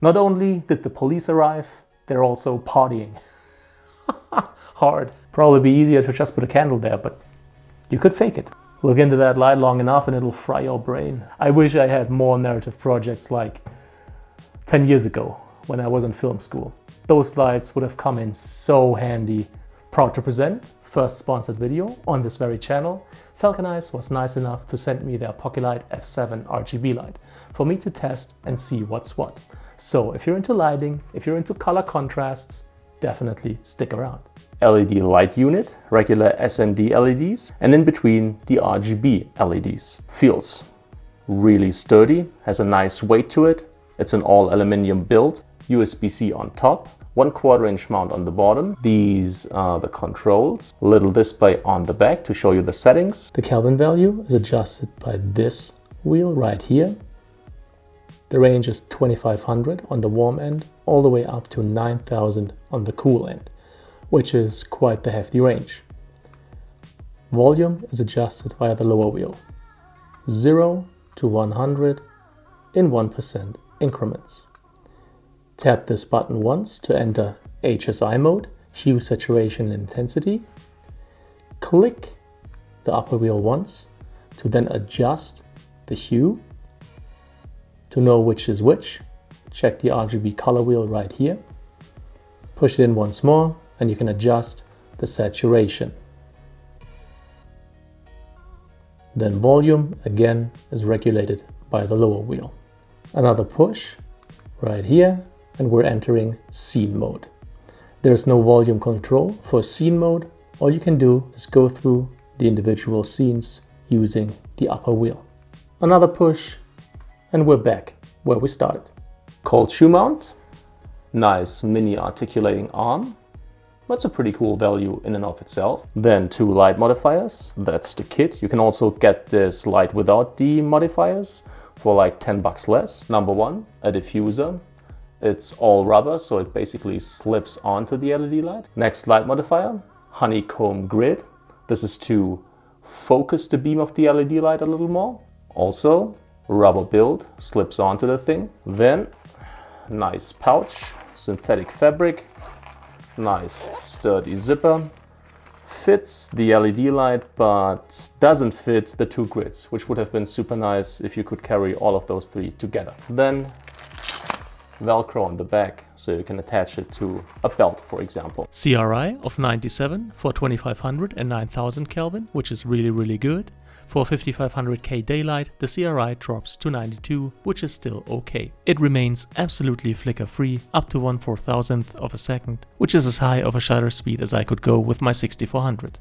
Not only did the police arrive, they're also partying. Hard. Probably be easier to just put a candle there, but you could fake it. Look into that light long enough and it'll fry your brain. I wish I had more narrative projects like 10 years ago when I was in film school. Those lights would have come in so handy. Proud to present, first sponsored video on this very channel. Falcon Eyes was nice enough to send me their Pockelite F7 RGB light for me to test and see what's what. So if you're into lighting, if you're into color contrasts, definitely stick around. LED light unit, regular SMD LEDs, and in between the RGB LEDs. Feels really sturdy, has a nice weight to it. It's an all aluminum build, USB-C on top, 1/4 inch mount on the bottom. These are the controls. A little display on the back to show you the settings. The Kelvin value is adjusted by this wheel right here. The range is 2500 on the warm end, all the way up to 9000 on the cool end, which is quite the hefty range. Volume is adjusted via the lower wheel. 0 to 100 in 1% increments. Tap this button once to enter HSI mode, hue, saturation, and intensity. Click the upper wheel once to then adjust the hue. To know which is which, check the RGB color wheel right here. Push it in once more and you can adjust the saturation. Then volume again is regulated by the lower wheel. Another push right here and we're entering scene mode. There's no volume control for scene mode. All you can do is go through the individual scenes using the upper wheel. Another push and we're back where we started. Cold shoe mount, nice mini articulating arm. That's a pretty cool value in and of itself. Then 2 light modifiers, that's the kit. You can also get this light without the modifiers for like 10 bucks less. Number 1, a diffuser. It's all rubber, so it basically slips onto the LED light. Next light modifier, honeycomb grid. This is to focus the beam of the LED light a little more. Also, rubber build, slips onto the thing. Then, nice pouch, synthetic fabric. Nice sturdy zipper. Fits the LED light, but doesn't fit the 2 grids, which would have been super nice if you could carry all of those 3 together. Then Velcro on the back, so you can attach it to a belt, for example. CRI of 97 for 2500 and 9000 Kelvin, which is really good. For 5500K daylight, the CRI drops to 92, which is still okay. It remains absolutely flicker free up to 1/4000th of a second, which is as high of a shutter speed as I could go with my 6400.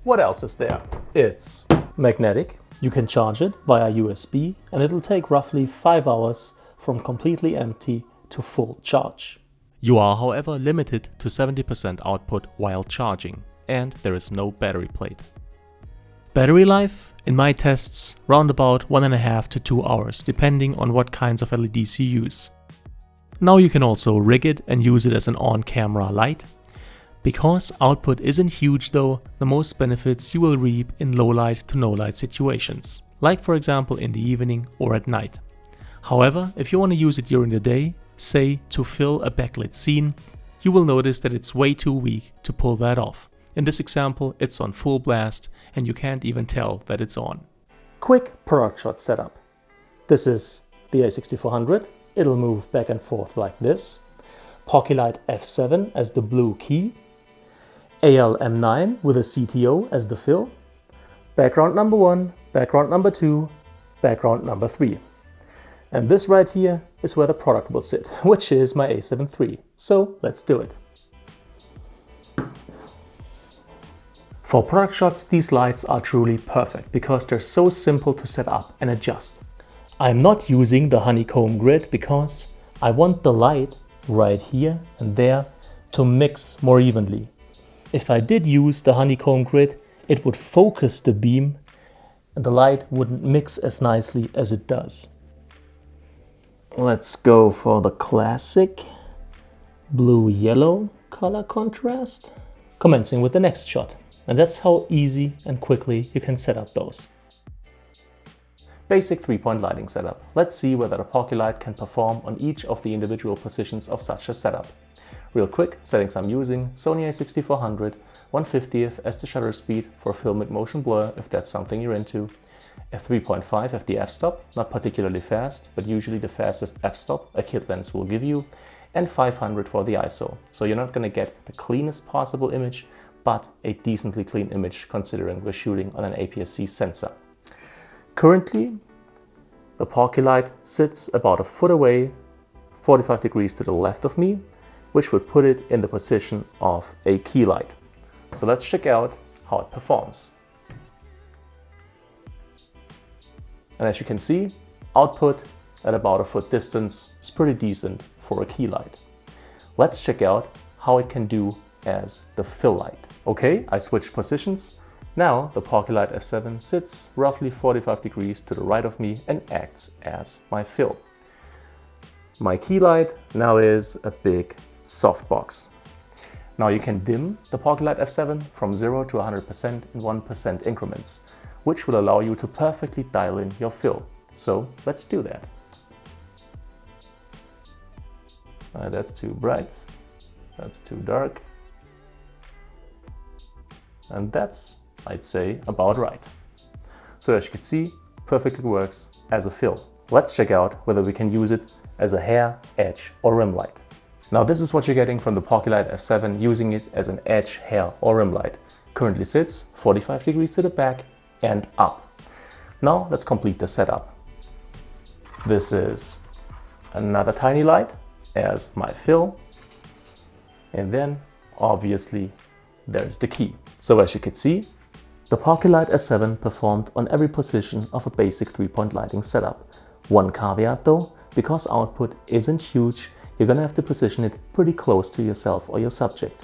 What else is there? It's magnetic. You can charge it via USB and it'll take roughly 5 hours from completely empty to full charge. You are, however, limited to 70% output while charging, and there is no battery plate. Battery life, in my tests, round about 1.5 to 2 hours, depending on what kinds of LEDs you use. Now you can also rig it and use it as an on-camera light. Because output isn't huge though, the most benefits you will reap in low light to no light situations, like for example in the evening or at night. However, if you want to use it during the day, say to fill a backlit scene, you will notice that it's way too weak to pull that off. In this example, it's on full blast and you can't even tell that it's on. Quick product shot setup. This is the A6400. It'll move back and forth like this. Pockelite F7 as the blue key. AL-M9 with a CTO as the fill. Background number 1, background number 2, background number 3. And this right here is where the product will sit, which is my A7 III. So let's do it. For product shots, these lights are truly perfect because they're so simple to set up and adjust. I'm not using the honeycomb grid because I want the light right here and there to mix more evenly. If I did use the honeycomb grid, it would focus the beam and the light wouldn't mix as nicely as it does. Let's go for the classic blue-yellow color contrast. Commencing with the next shot. And that's how easy and quickly you can set up those. Basic 3-point lighting setup. Let's see whether the Pockelite can perform on each of the individual positions of such a setup. Real quick, settings I'm using: Sony a6400, 1/50th as the shutter speed for filmic motion blur if that's something you're into, a 3.5 as the f-stop, not particularly fast, but usually the fastest f-stop a kit lens will give you, and 500 for the ISO. So you're not going to get the cleanest possible image, but a decently clean image considering we're shooting on an APS-C sensor. Currently, the Pockelite sits about a foot away, 45 degrees to the left of me, which would put it in the position of a key light. So let's check out how it performs. And as you can see, output at about a foot distance is pretty decent for a key light. Let's check out how it can do as the fill light. Okay, I switched positions. Now the Pockelite F7 sits roughly 45 degrees to the right of me and acts as my fill. My key light now is a big softbox. Now you can dim the Pockelite F7 from 0 to 100% in 1% increments, which will allow you to perfectly dial in your fill. So let's do that. That's too bright, that's too dark, and that's, I'd say, about right. So as you can see, perfectly works as a fill. Let's check out whether we can use it as a hair, edge or rim light. Now this is what you're getting from the Pockelite F7 using it as an edge, hair or rim light. Currently sits 45 degrees to the back and up. Now let's complete the setup. This is another tiny light as my fill, and then obviously there's the key. So as you can see, the Pockelite F7 performed on every position of a basic 3-point lighting setup. One caveat though, because output isn't huge, you're gonna have to position it pretty close to yourself or your subject.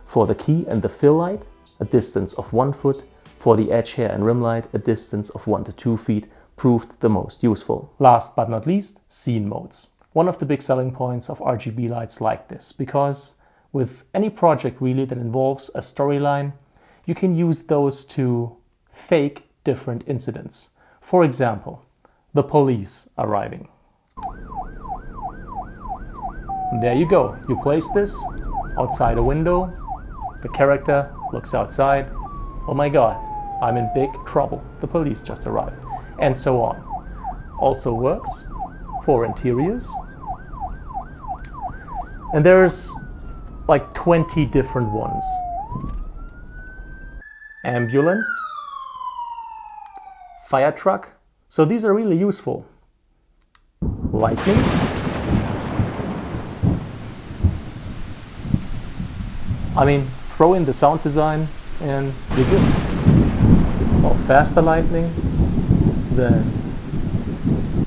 For the key and the fill light, a distance of 1 foot. For the edge, hair and rim light, a distance of 1 to 2 feet proved the most useful. Last but not least, scene modes. One of the big selling points of RGB lights like this, because with any project really that involves a storyline, you can use those to fake different incidents. For example, the police arriving. And there you go. You place this outside a window. The character looks outside. Oh my God, I'm in big trouble. The police just arrived. And so on. Also works for interiors. And there's like 20 different ones. Ambulance, fire truck. So these are really useful. Lightning. I mean, throw in the sound design and you're good. Well, faster lightning, then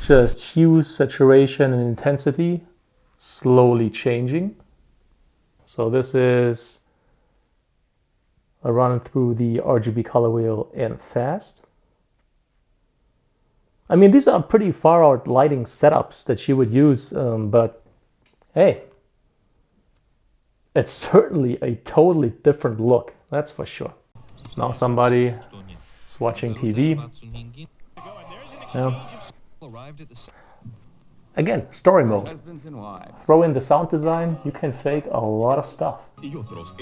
just hue, saturation and intensity slowly changing. So this is a run through the RGB color wheel in fast. I mean, these are pretty far out lighting setups that you would use, but hey, it's certainly a totally different look, that's for sure. Now somebody is watching TV. Yeah. Again, story mode. Throw in the sound design, you can fake a lot of stuff,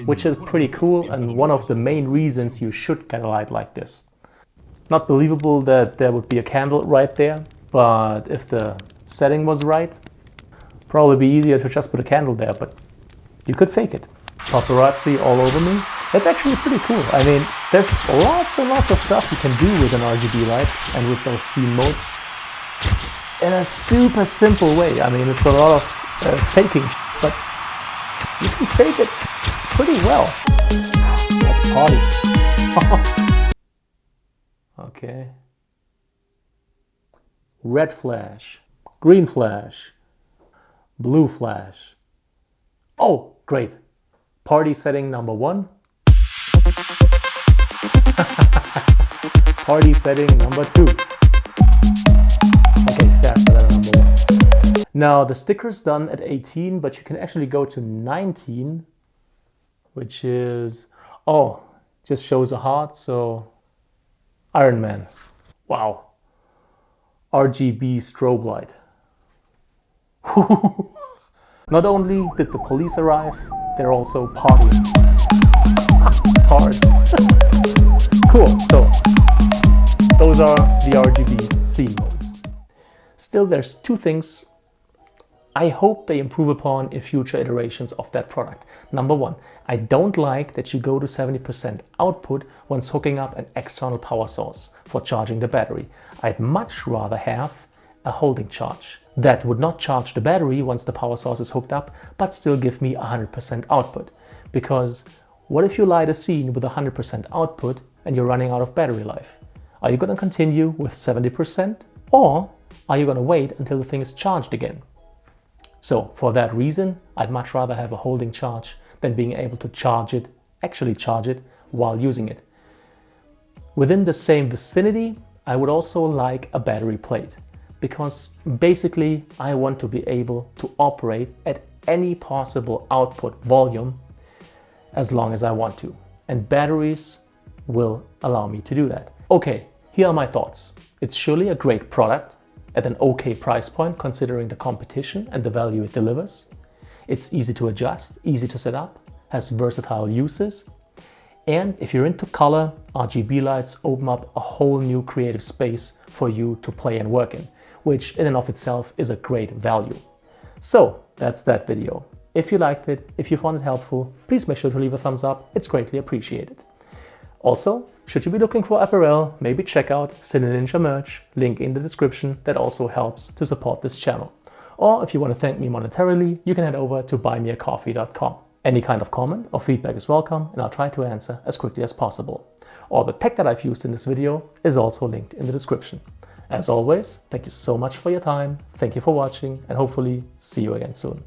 which is pretty cool and one of the main reasons you should get a light like this. Not believable that there would be a candle right there, but if the setting was right, probably be easier to just put a candle there, but you could fake it. Paparazzi all over me. That's actually pretty cool. I mean, there's lots and lots of stuff you can do with an RGB light and with those scene modes in a super simple way. I mean, it's a lot of faking, but you can fake it pretty well. Let's party. Okay. Red flash, green flash, blue flash. Oh, great. Party setting number 1. Party setting number 2. Okay, faster than number 1. Now the sticker's done at 18, but you can actually go to 19, which is, oh, just shows a heart, so Iron Man. Wow. RGB strobe light. Not only did the police arrive, they're also partying hard. Cool, so those are the RGB scene modes. Still, there's two things I hope they improve upon in future iterations of that product. Number one, I don't like that you go to 70% output once hooking up an external power source for charging the battery. I'd much rather have a holding charge that would not charge the battery once the power source is hooked up, but still give me 100% output. Because what if you light a scene with 100% output and you're running out of battery life? Are you going to continue with 70%, or are you going to wait until the thing is charged again? So for that reason, I'd much rather have a holding charge than being able to charge it, actually charge it while using it. Within the same vicinity, I would also like a battery plate, because basically I want to be able to operate at any possible output volume as long as I want to. And batteries will allow me to do that. Okay, here are my thoughts. It's surely a great product at an okay price point considering the competition and the value it delivers. It's easy to adjust, easy to set up, has versatile uses. And if you're into color, RGB lights open up a whole new creative space for you to play and work in, which in and of itself is a great value. So that's that video. If you liked it, if you found it helpful, please make sure to leave a thumbs up. It's greatly appreciated. Also, should you be looking for apparel, maybe check out Cine Ninja merch, link in the description. That also helps to support this channel. Or if you want to thank me monetarily, you can head over to buymeacoffee.com. Any kind of comment or feedback is welcome, and I'll try to answer as quickly as possible. All the tech that I've used in this video is also linked in the description. As always, thank you so much for your time, thank you for watching, and hopefully see you again soon.